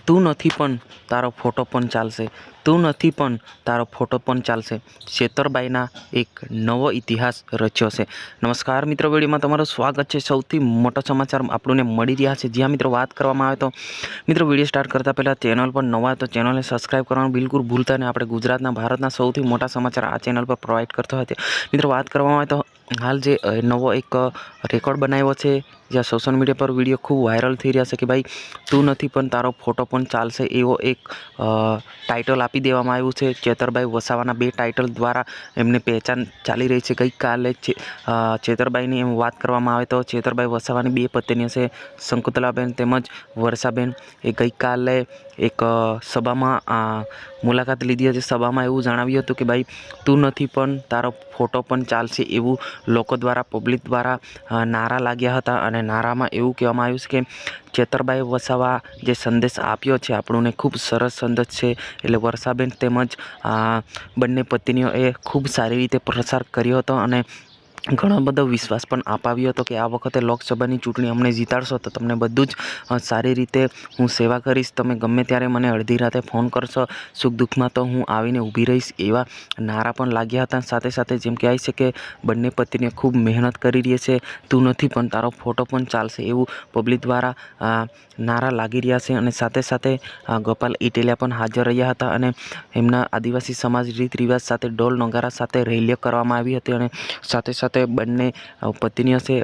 તું નથી પણ તારો ફોટો પણ ચાલશે, તું નથી પણ તારો ફોટો પણ ચાલશે. છેતરબાઈના એક નવો ઇતિહાસ રચ્યો છે. નમસ્કાર મિત્રો, વિડીયોમાં તમારું સ્વાગત છે. સૌથી મોટા સમાચાર આપણને મળી રહ્યા છે. જ્યાં મિત્રો વાત કરવામાં આવે તો મિત્રો વિડીયો સ્ટાર્ટ કરતાં પહેલાં ચેનલ પર નવા તો ચેનલને સબસ્ક્રાઈબ કરવાનું બિલકુલ ભૂલતા નહીં. આપણે ગુજરાતના ભારતના સૌથી મોટા સમાચાર આ ચેનલ પર પ્રોવાઈડ કરતો હોય. મિત્રો વાત કરવામાં આવે તો હાલ જે નવો એક રેકોર્ડ બનાવ્યો છે, જ્યાં સોશિયલ મીડિયા પર વિડીયો ખૂબ વાયરલ થઈ રહ્યા છે કે ભાઈ તું નથી પણ તારો ફોટો પણ ચાલશે, એવો એક ટાઇટલ આપી દેવામાં આવ્યું છે. ચેતરબાઈ વસાવાના બે ટાઇટલ દ્વારા એમને પહેચાન ચાલી રહી છે. ગઈકાલે ચેતરબાઈની એમ વાત કરવામાં આવે તો ચેતરબાઈ વસાવાની બે પત્ની છે, શંકુતલાબેન તેમજ વર્ષાબેન. એ ગઈકાલે એક સભામાં મુલાકાત લીધી હતી. સભામાં એવું જણાવ્યું હતું કે ભાઈ તું નથી પણ તારો ફોટો પણ ચાલશે, એવું લોકો દ્વારા પબ્લિક દ્વારા નારા લાગ્યા હતા. અને નારામાં એવું કહેવામાં આવ્યું છે કે ચેતરબાઈ વસાવા જે સંદેશ આપ્યો છે આપણને ખૂબ સરસ સંદેશ છે. એટલે વર્ષાબેન તેમજ બંને પત્નીઓએ ખૂબ સારી રીતે પ્રચાર કર્યો હતો અને ઘણો બધો વિશ્વાસ પણ અપાવ્યો હતો કે આ વખતે લોકસભાની ચૂંટણી અમને જીતાડશો તો તમને બધું જ સારી રીતે હું સેવા કરીશ. તમે ગમે ત્યારે મને અડધી રાતે ફોન કરશો, સુખ દુઃખમાં તો હું આવીને ઊભી રહીશ, એવા નારા પણ લાગ્યા હતા. સાથે સાથે જેમ કહેવાય છે કે બંને પત્નીઓ ખૂબ મહેનત કરી રહી છે. તું નથી પણ તારો ફોટો પણ ચાલશે, એવું પબ્લિક દ્વારા નારા લાગી રહ્યા છે. અને સાથે સાથે ગોપાલ ઇટેલિયા પણ હાજર રહ્યા હતા અને એમના આદિવાસી સમાજ રીત રિવાજ સાથે ઢોલ નગારા સાથે રેલીઓ કરવામાં આવી હતી. અને સાથે સાથે બંને પત્નીઓ છે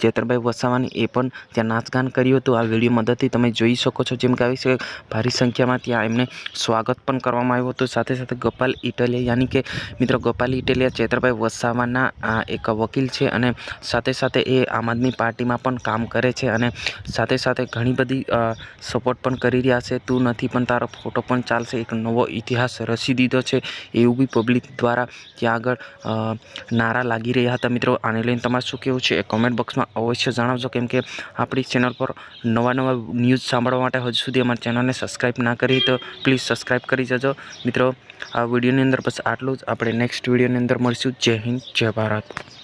ચેતરબાઈ વસાવાની, એ પણ ત્યાં નાચગાન કર્યું હતું. આ વિડીયો મદદથી તમે જોઈ શકો છો. જેમ કે આવી છે ભારી સંખ્યામાં ત્યાં એમને સ્વાગત પણ કરવામાં આવ્યું હતું. સાથે સાથે ગોપાલ ઇટેલિયા યાની કે મિત્રો ગોપાલ ઇટેલિયા ચેતરબાઈ વસાવાના એક વકીલ છે અને સાથે સાથે એ આમ આદમી પાર્ટીમાં પણ કામ કરે છે અને સાથે સાથે ઘણી બધી સપોર્ટ પણ કરી રહ્યા છે. તું નથી પણ તારો ફોટો પણ ચાલશે, એક નવો ઇતિહાસ રચી દીધો છે, એવું બી પબ્લિક દ્વારા ત્યાં આગળ નારા લાગી રહ્યા હતા. મિત્રો આને લઈને તમારે શું કહેવું છે એ કોમેન્ટ બોક્સમાં અવશ્ય જણાવજો. કેમ કે આપણી ચેનલ પર નવા ન્યૂઝ સાંભળવા માટે હજુ સુધી અમારી ચેનલને સબસ્ક્રાઈબ ના કરી તો પ્લીઝ સબસ્ક્રાઈબ કરી જજો. મિત્રો આ વિડીયોની અંદર બસ આટલું જ. આપણે નેક્સ્ટ વિડીયોની અંદર મળીશું. જય હિન્દ, જય ભારત.